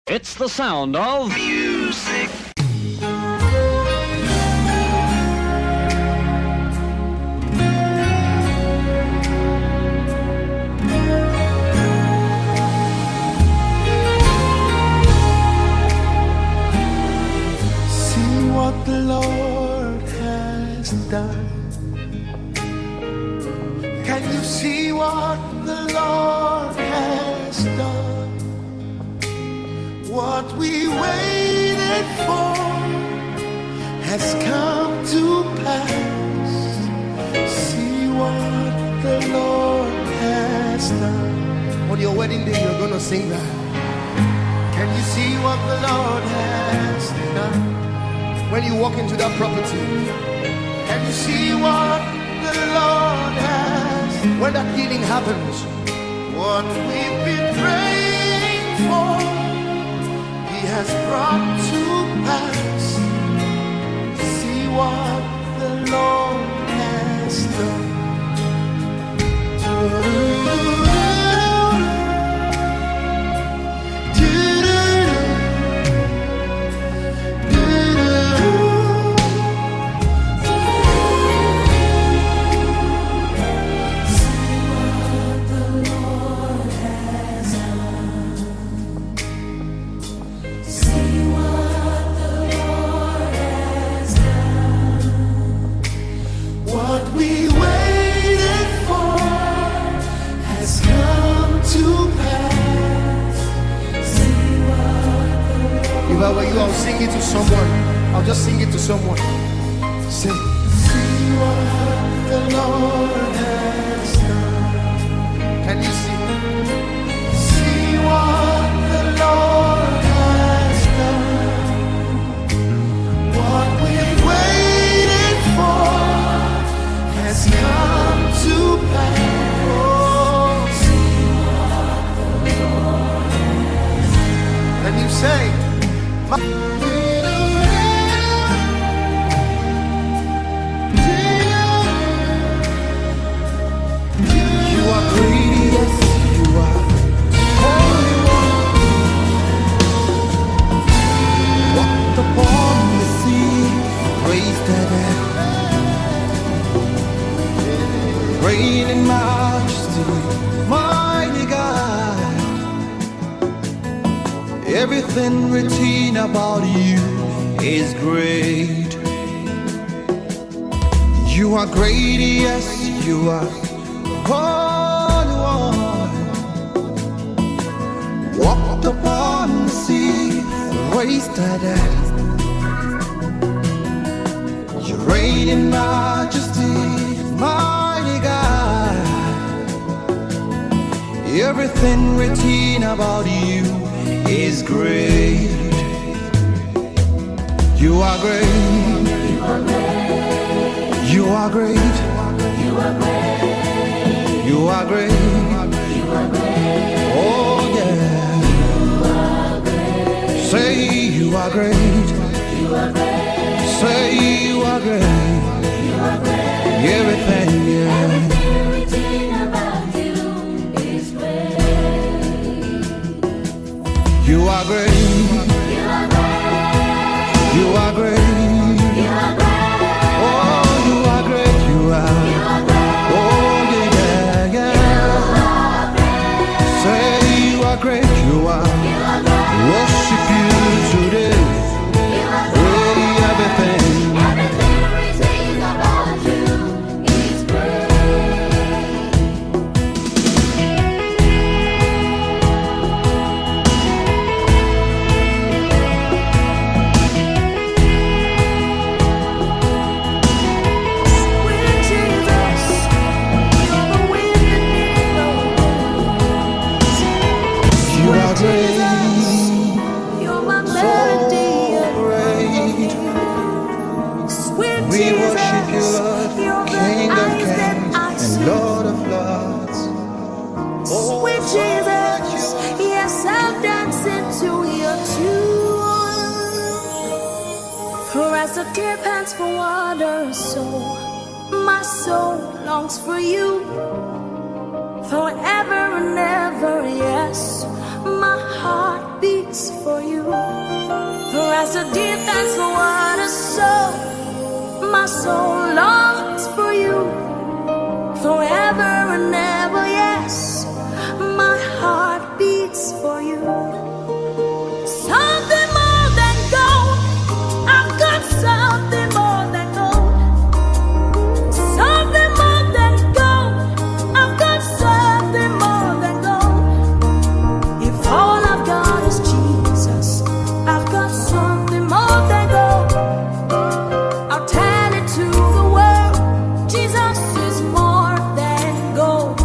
It's the sound of music. See what the Lord has done. Can you see what the Lord has done? What we waited for has come to pass. See what the Lord has done. On your wedding day, you're gonna sing that. Can you see what the Lord has done? When you walk into that property, can you see what the Lord has? When that healing happens, what we've been praying for, He has brought to pass. See what the Lord has done. If I were you, I'll sing it to someone. I'll just sing it to someone. Say, see what the Lord has done. Can you see? See what the Lord has done. What we've waited for has come to pass. Oh, see what the Lord has done. And you say, reign in majesty, mighty God. Everything written about you is great. You are great, yes, you are Holy One. Walked upon the sea, raised the dead. You reign in majesty, mighty God. Everything written about you is great. You are great. You are great. You are great. You are great. You are great. Oh yeah. You are great. Say you are great. You are great. Say you are great. You are great. Everything, yeah. Everything written about you is great. You are great. You are great. You are great. You are great. Oh, you are great. You are. You are great. Oh, yeah, yeah. You are great. Say you are great. You are. You are great. Worship you today. You are great. Everything. We worship you, Lord, King of kings and Lord of lords. Oh, sweet Jesus, yes, I'll dance into your tune. For as the deer pants for water, so my soul longs for you. Forever and ever, yes, my heart beats for so deep, that's what I saw. My soul longs for you, forever and ever, yes. My heart beats for you. Something more than gold, I've got something more than gold. Something more than gold, I've got something more than gold. If all I've got is Jesus, I've got something more than gold. I'll tell it to the world, Jesus is more than gold.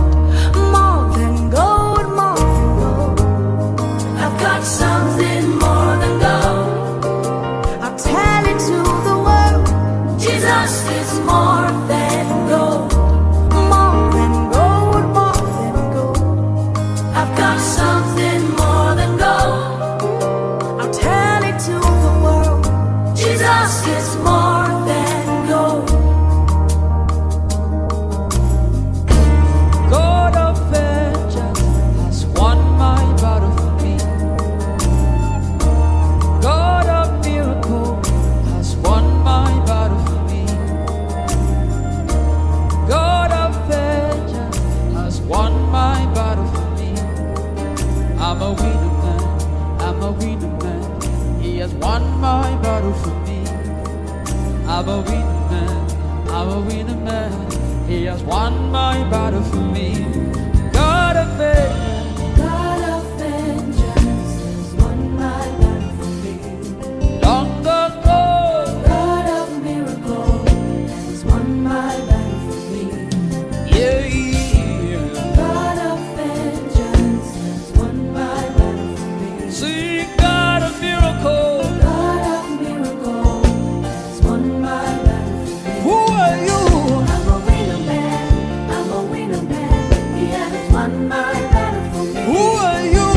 More than gold, more than gold. I've got something more than gold. I'll tell it to the world, Jesus is more than gold. More than gold, more than gold. I've got something more than gold. I'll tell it to the world, Jesus is more than gold. God of vengeance has won my battle for me. God of miracle has won my battle for me. God of vengeance has won my battle for me. I'm a winner man, I'm a winner man. He has won my battle for me. I'm a winner man, I'm a winner man. He has won my battle for me. God of vengeance, God of vengeance has won my battle for me. long ago, God of miracle has won my battle for me. yeah. God of vengeance has won my battle for me. See, God of miracle, God of miracle has won my battle for me. who are you? I'm a winner man, I'm a winner man. He has won my battle for me. Who are you?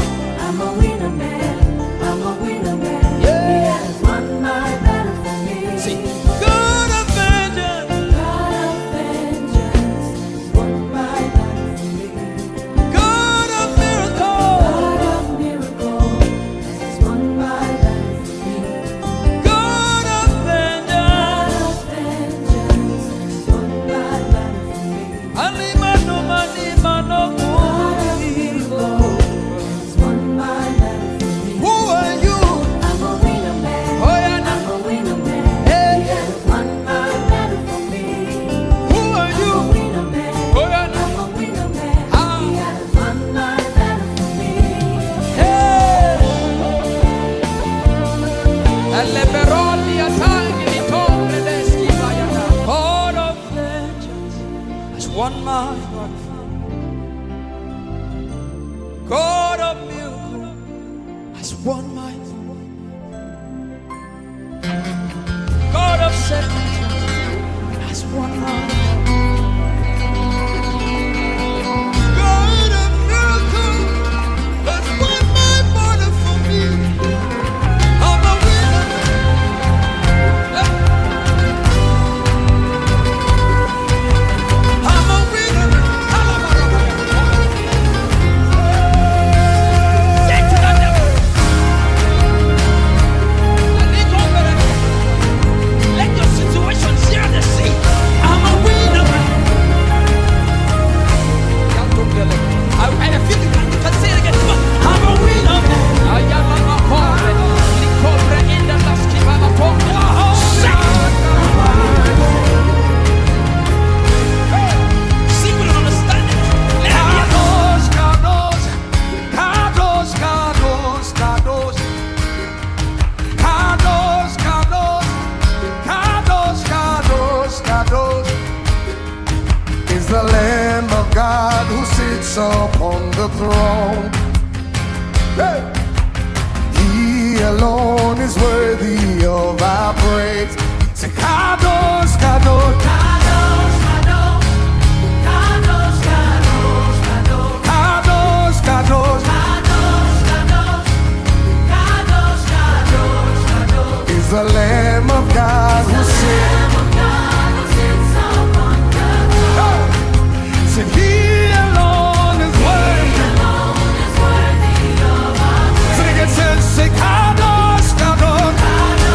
I'm a winner man, I'm a winner man. Yeah. He has won my battle for me. See, God of vengeance, God of vengeance has won my battle for me. God of miracle, God of miracle has won my battle for me. God of vengeance. God of vengeance has won my battle for me. Alimano, manimano, God of miracle has won my battle for me. who are you? I'm a winner man. Oh, yeah, I'm a winner man. Hey. He has won my battle for me. Who are I'm a you? winner man. Oh, yeah. I'm a winner man. Ah. He has won my battle for me. Hey! Elle peroni a tagli di tombe deschi vaiana. God of vengeance has won my battle. God of miracle has won my God of salvation has won my God of miracle has won my battle for me. I'm a winner. I'm a winner. Let your situation share the sea. I'm a winner. I feel you can say it again. I'm a winner. I am a pobre. Li cobre in the last keep I'm a pobre. See, we don't understand it. Let me Kadosh, Kadosh, Kadosh, Kadosh, Kadosh. Kadosh, Kadosh, Kadosh, Kadosh, Kadosh is the Lamb of God who sits upon the throne. Hey! He alone is worthy of our praise. Say Kadosh, Kadosh, Kadosh, Kadosh, Kadosh, Kadosh, Kadosh, Kadosh, Kadosh Kadosh, Kadosh, Kadosh, Kadosh, is the Lamb of God who sits. Lamb of God who sits upon the throne. Said he alone is worthy. Alone is worthy of our praise. Sing it, say Kadosh, Kadosh, Kadosh,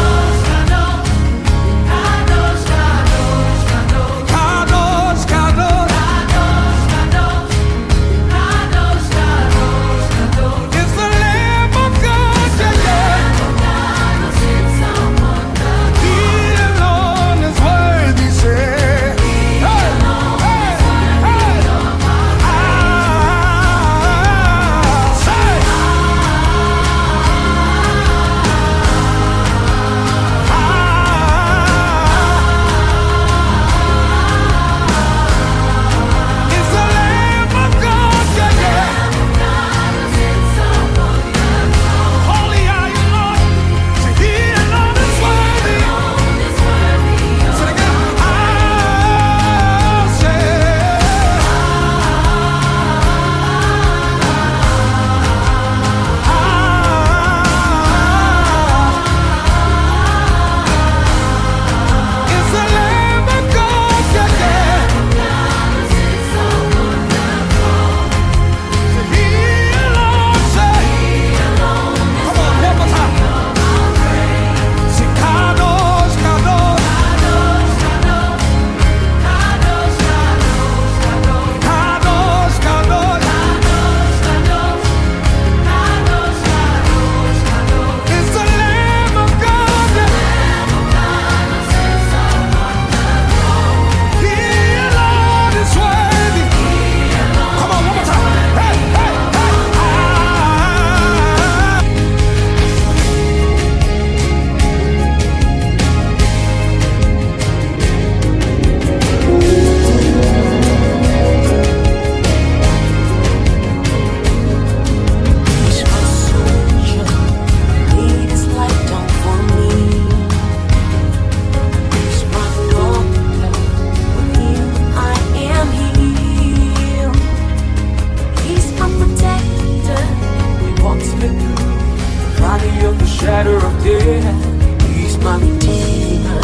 sees me through the valley of the shadow of death. He's my redeemer,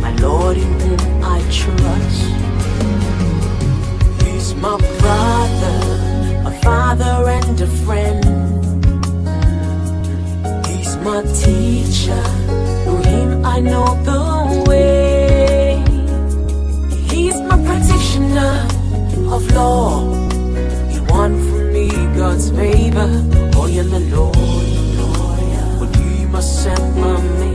my Lord in whom I trust. He's my brother, a father and a friend. He's my teacher, through him I know the way. He's my practitioner of law. He won for me God's favor. Oh yeah, the Lord, but he must send my me.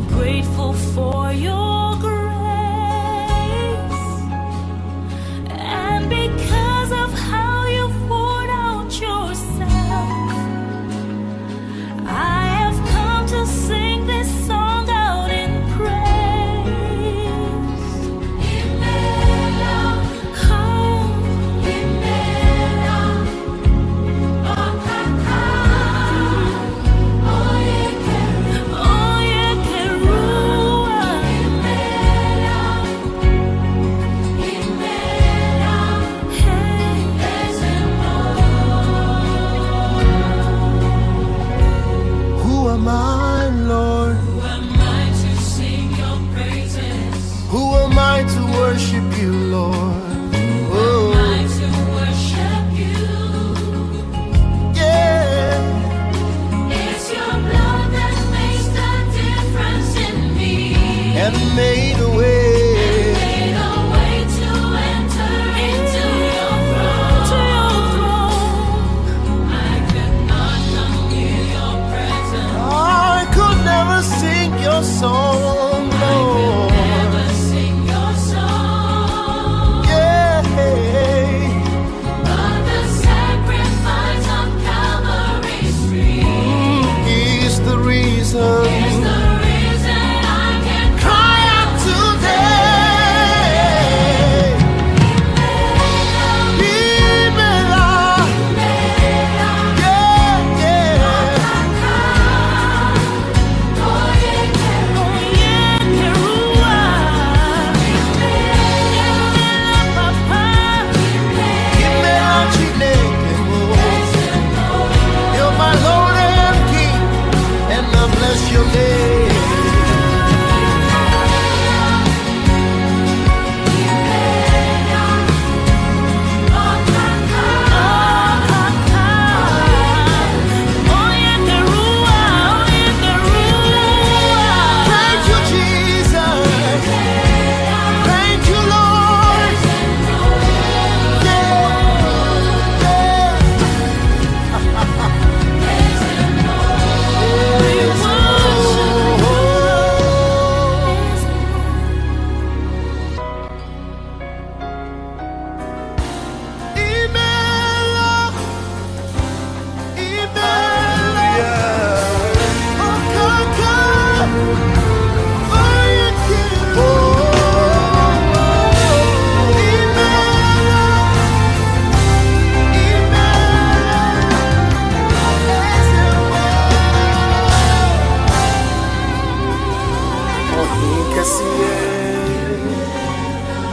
Grateful for your grace, and because of how you poured out yourself, I have come to sing this song out in praise. Worship you, Lord. Oh. To worship you. Yeah. It's your blood that makes the difference in me. And made a way. And made a way to enter into your throne. I could not come near your presence. I could never sing your song, Lord.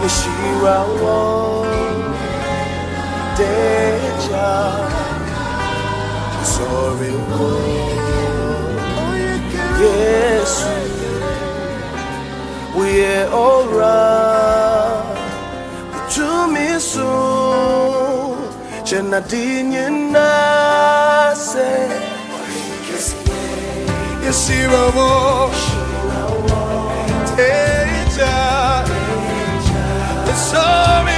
Nishirawo Deja Sorry Yes we are alright to me soon Janadine Nase Yeshirawo Deja Sorry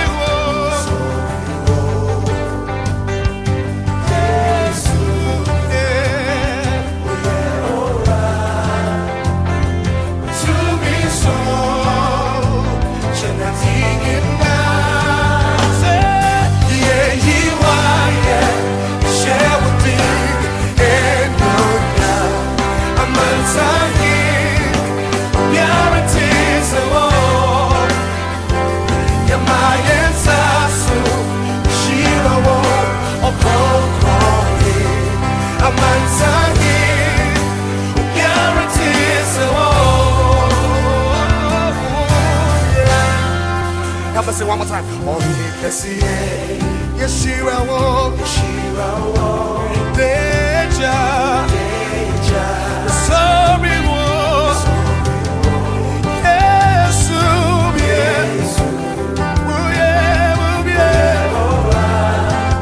Say one more time. Oh, Yeshirawo, Deja, sorry, yes,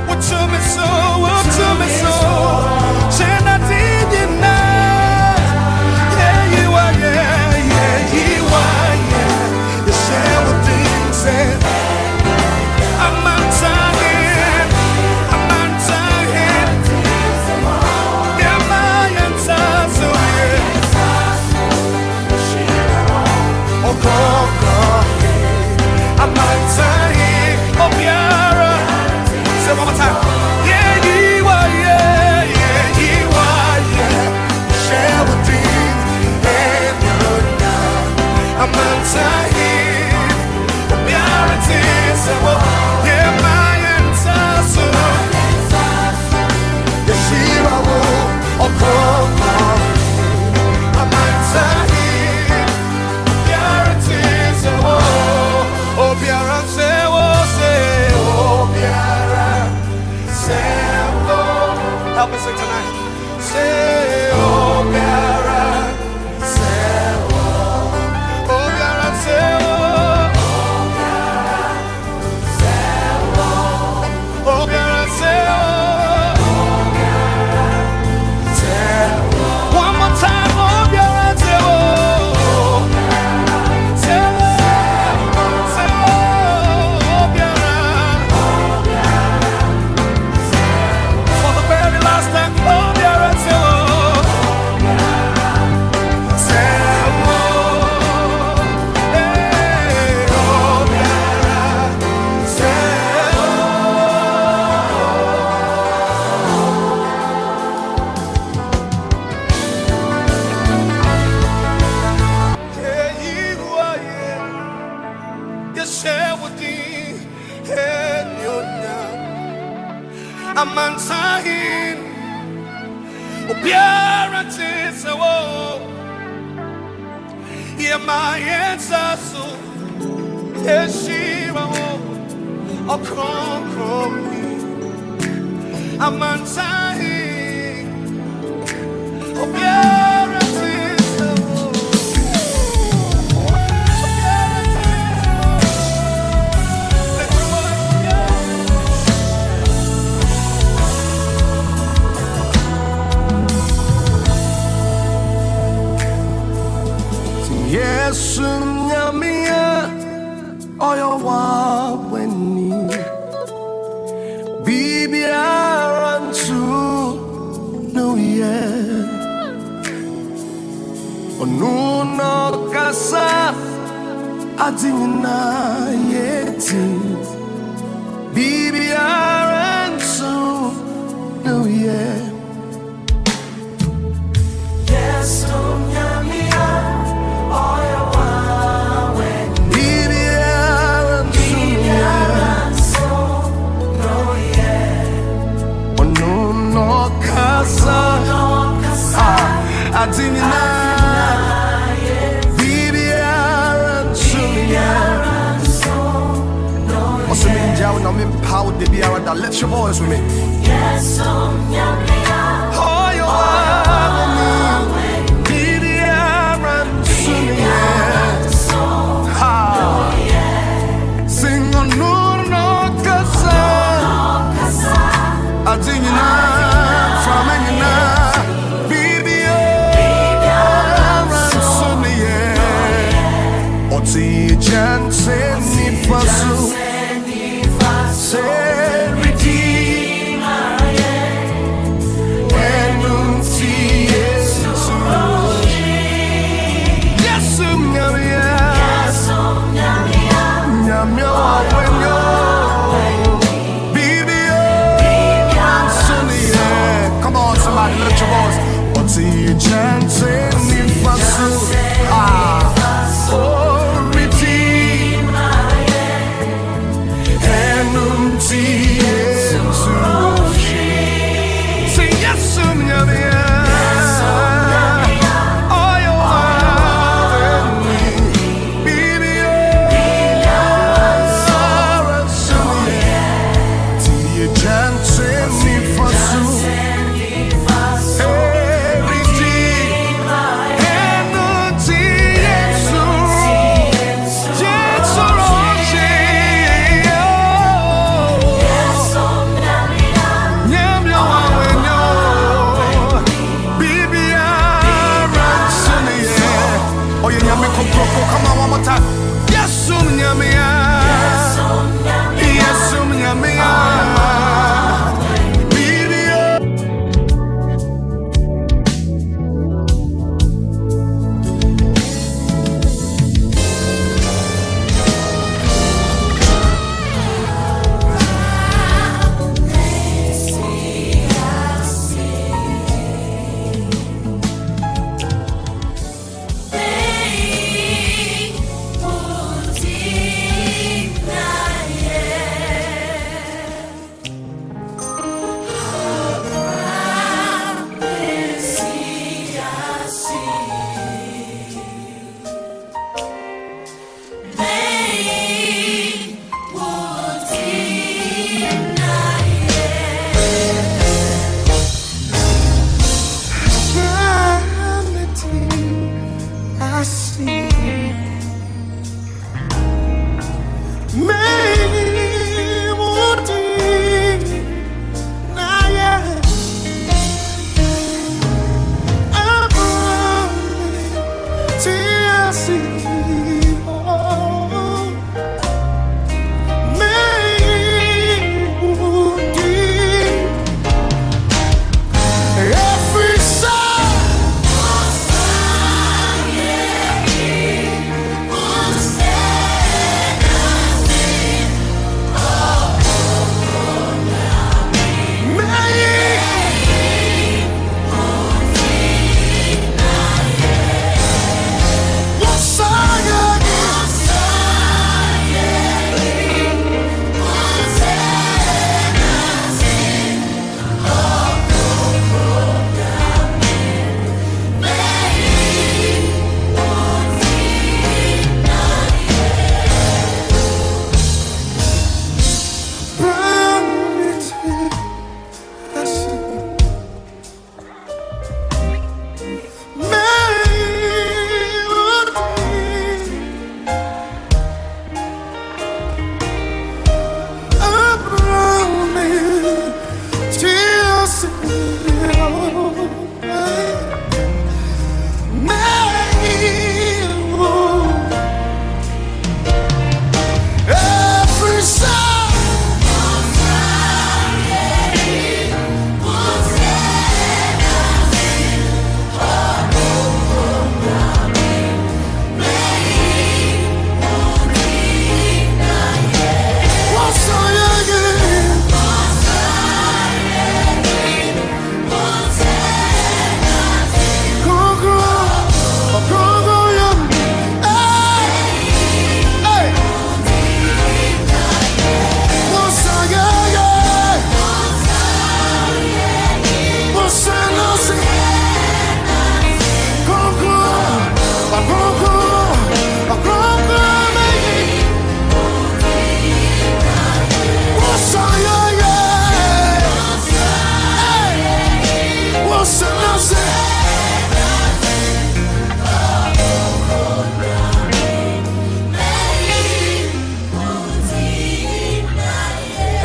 what to me so, yeah, you are, you are, you share what things said. Help me sing tonight. Say, oh, Biara, say, oh, Biara, say, oh, Biara, say, one more time, oh, Biara, say, for the very last time, oh, Biara, say, Amansahin Obiara Tisawo Yemayensasu Yeshirawo Okronkromi Amansahin Obiara Tisawo Yes, Nyamia, Oyo Weni, Bibi Arantu, no, Onuno Kasa, Adina Yeti, Bibi Arantu, no, yes, Nyamia. Adinina, Bibi Aransuya, empowered to be around that. Lift your voice with me. Yes, oh, Oh, you are me. Be the Aaron, sing on no kasa. I think you know from any now. Be the Aaron, Oti Jansen Nifasu. Say redeem and unti Jesus. Yes, Nyamia when you baby, come on, somebody, lift your voice. What's the chance if oh, redeem and unti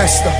Esther.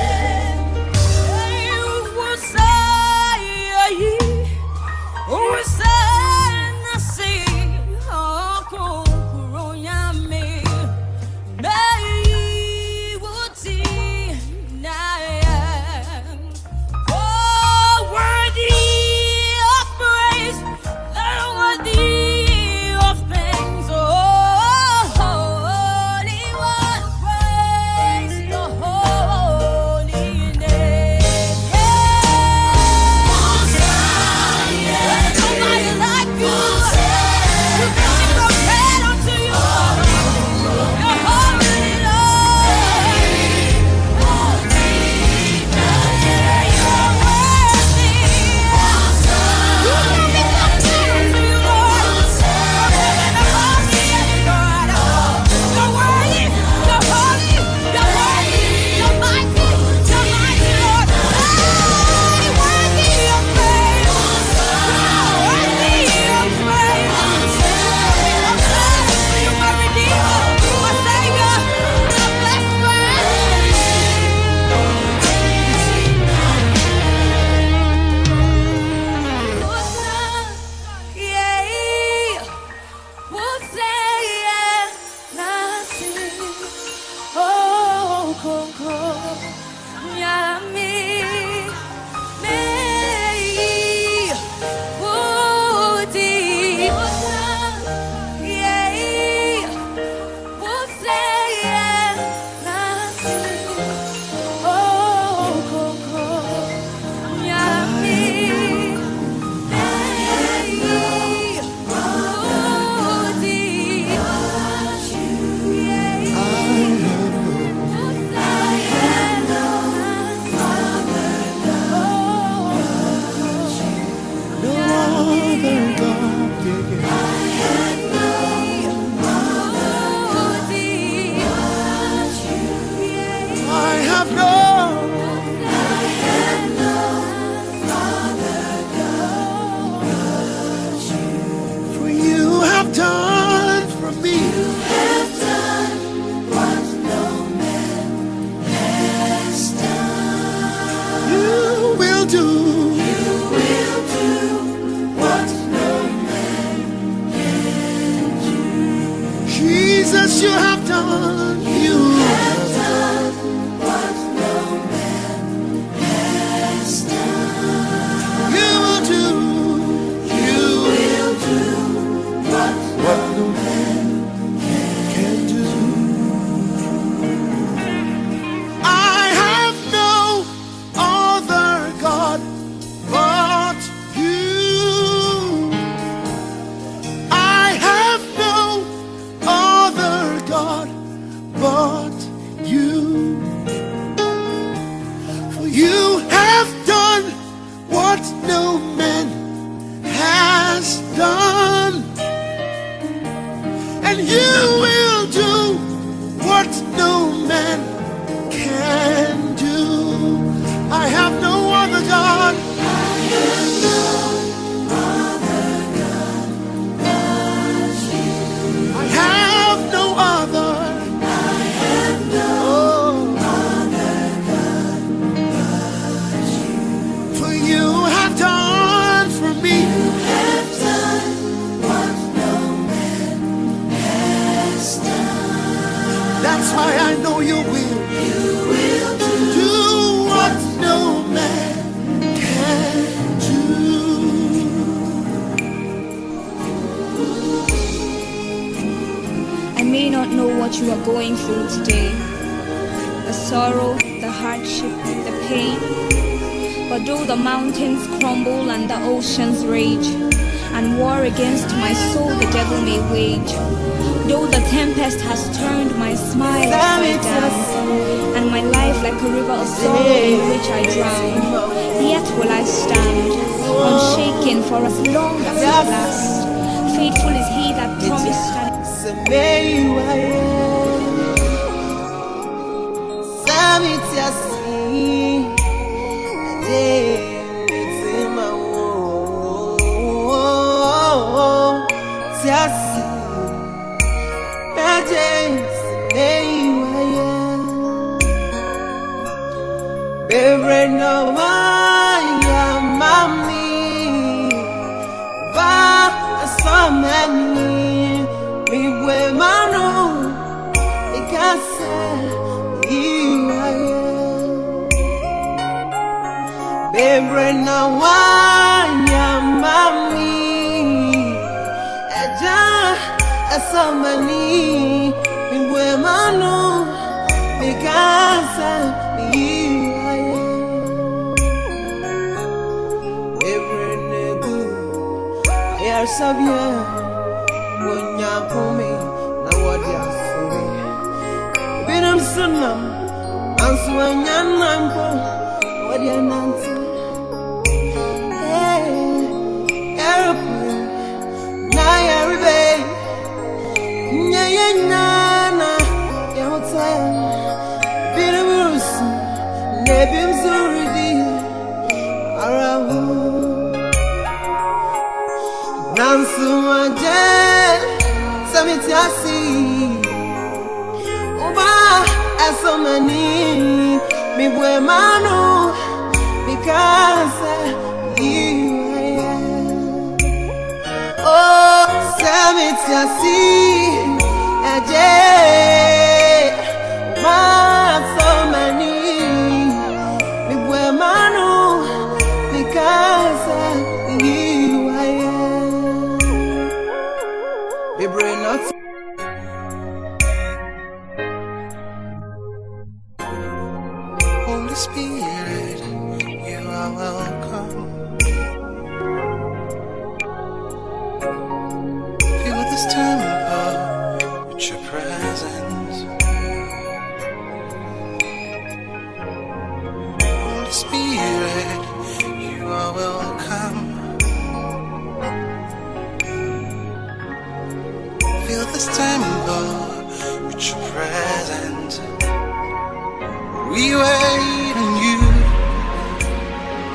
Jesus, you have done, you have done what no man has done. You will do what no man can do. I have no other God but you. I have no other God but you. For you have done what no man has done, and you will do what no man can do. I have no other God. I have no other God but you. I have no other. I have no other God but you. For you have done for me. You have done what no man has done. That's why I know you will. You will do what no man can do. I may not know what you are going through today, the sorrow, the hardship, the pain. But though the mountains crumble and the oceans rage, and war against my soul the devil may wage, though the tempest has turned my smile upside down, and my life like a river of sorrow in which I drown, yet will I stand, unshaken for as long as it lasts. Faithful is he that promised and no wanya mami va samani mi bwe manu ikase iwaye bebre no wanya mami eja samani mi bwe manu ikase Sabia, when ya for me, now what ya for me. Binum sunam, and so when ya nampo, what ya nancy. Hey, airplane, now ya rebay, ya nana, ya hotel, binum, nebim zuridi, arahu. Nansumaje samitiasi Uba asomani mi bwe manu mikasa iwaye Oh samitiasi aje ma asomani mi bwe manu mikasa iwaye Holy Spirit, you are welcome. Fill this temple with your presence. Holy Spirit, you are welcome. Fill this temple with your presence. We wait on you,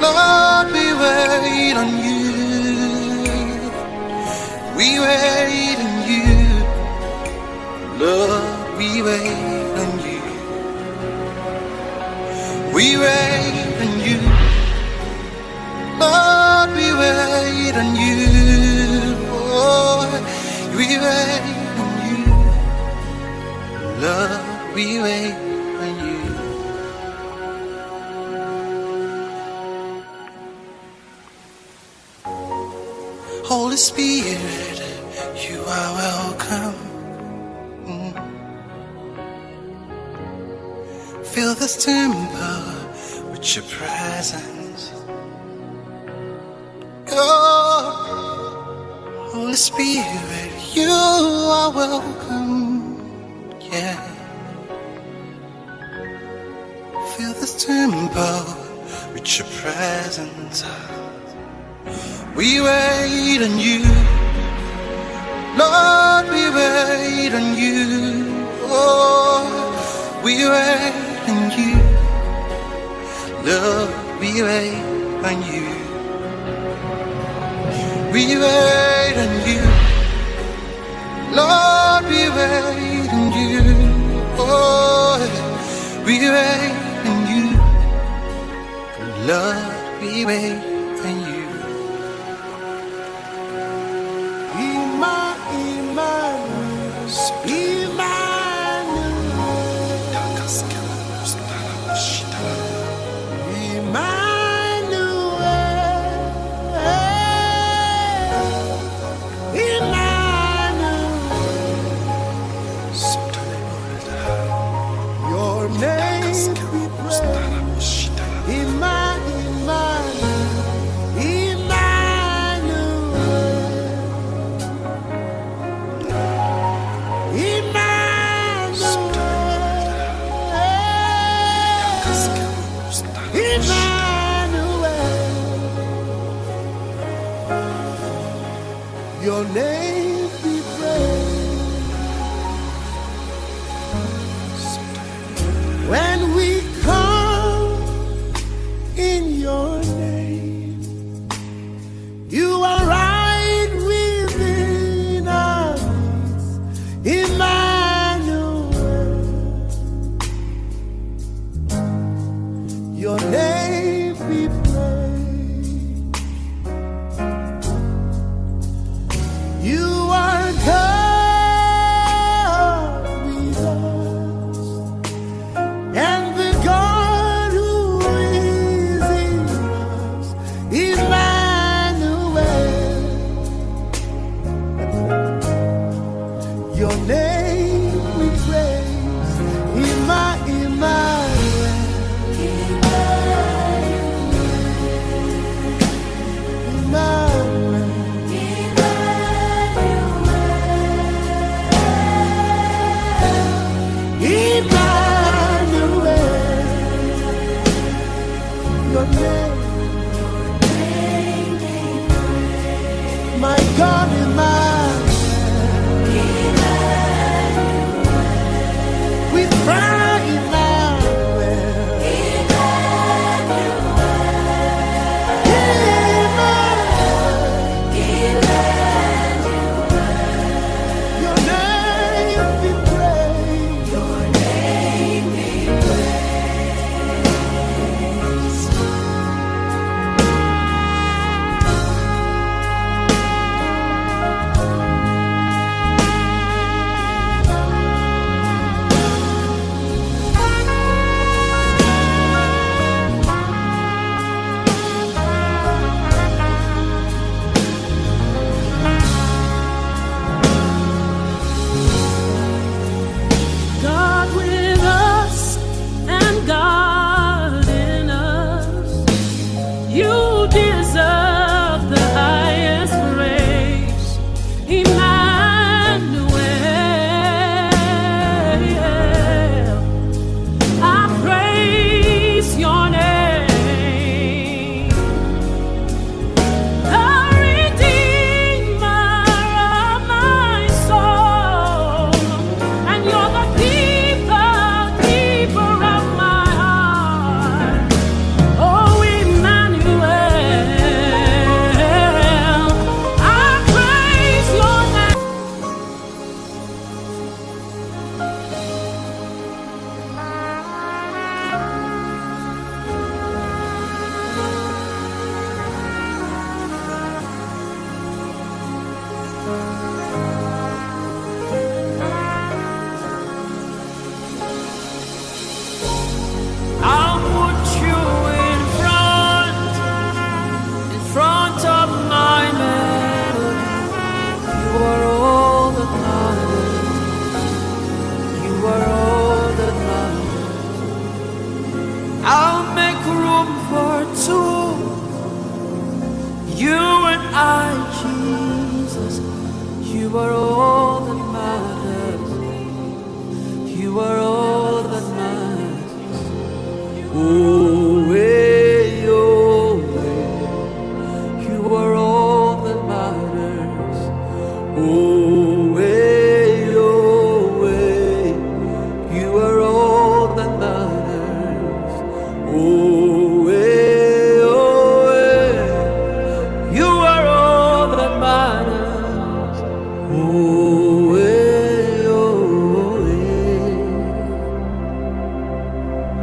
Lord, we wait on you. We wait on you, Lord, we wait on you. We wait on you, Lord, we wait on you. Oh, we wait on you, Lord, we wait on you. Holy Spirit, you are welcome. Fill this temple with your presence. Oh, Holy Spirit, you are welcome. Yeah. Fill this temple with your presence. We wait on you, Lord, we wait on you. Oh, we wait on you, Lord, we wait on you. We wait on you, Lord, we wait on you. Oh, we wait on you, Lord, we wait on you. Your name be praised. When we come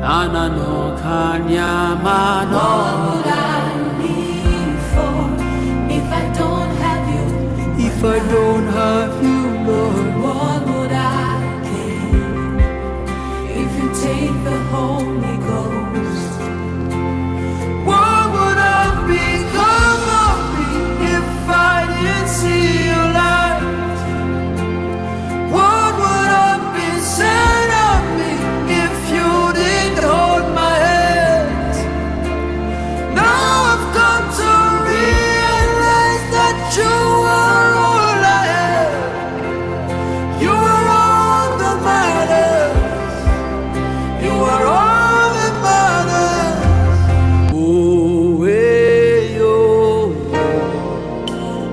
Anano kanyamano. What would I live for if I don't have you? If I don't have you, Lord, What would I gain if you take the Holy Ghost? what would have become of me if I didn't see your light? What would have been said of me if you didn't hold my hand? Now I've come to realize that you are all I have. You are all that matters. You are all that matters. Oh, hey, oh,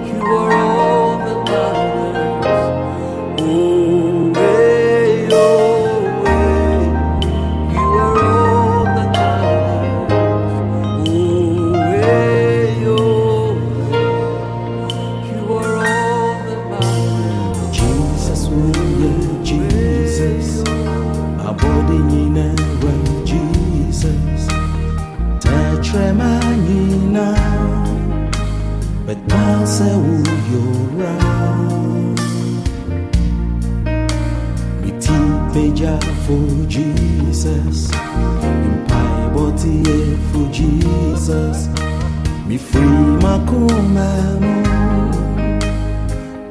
you are all that matters. Oh, hey, oh, hey, you are all that matters. Oh, hey, oh, you are all that matters. Jesus, oh yeah, Jesus. Abode nyina wa Jesus. Tetrema nyina. But now say who you're around. Me peja for Jesus. Empire body for Jesus. Me free my command.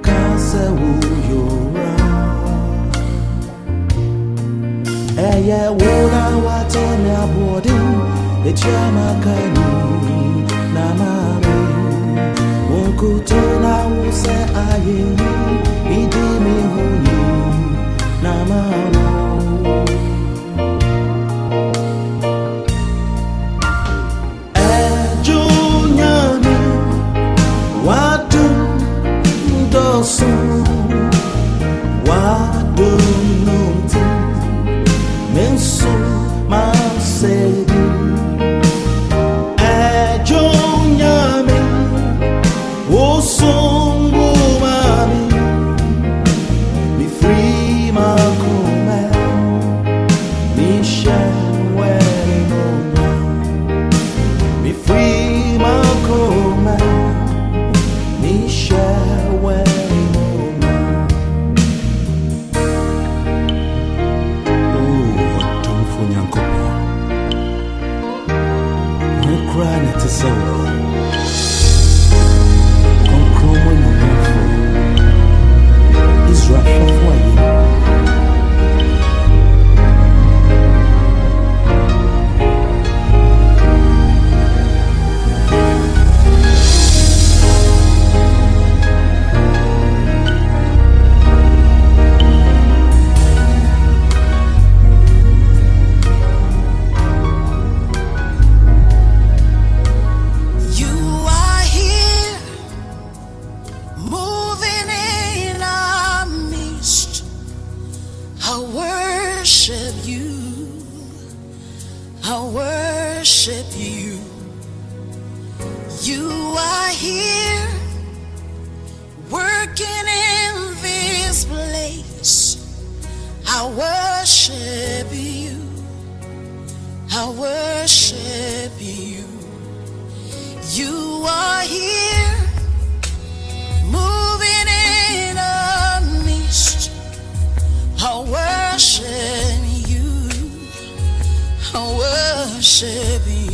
Can't say who you're around. Eye wona watona boarding. Echama kani na mami. Munkutona use ayeni. Idimi huni na mama. Ejunyami watu dosu wadu nunti mensu masebi. Ejunyami osumbu mami mi free makome mi shawe mona mi free makome mi shawe mona. Oh, tumfu nyankopo mukra na tisawo konkromo nyumfo Israel for you. You are here, moving in our midst. I worship you. I worship you. You are here, working in this place. I worship you. I worship you. You are here, moving in our midst. I worship you. I worship you.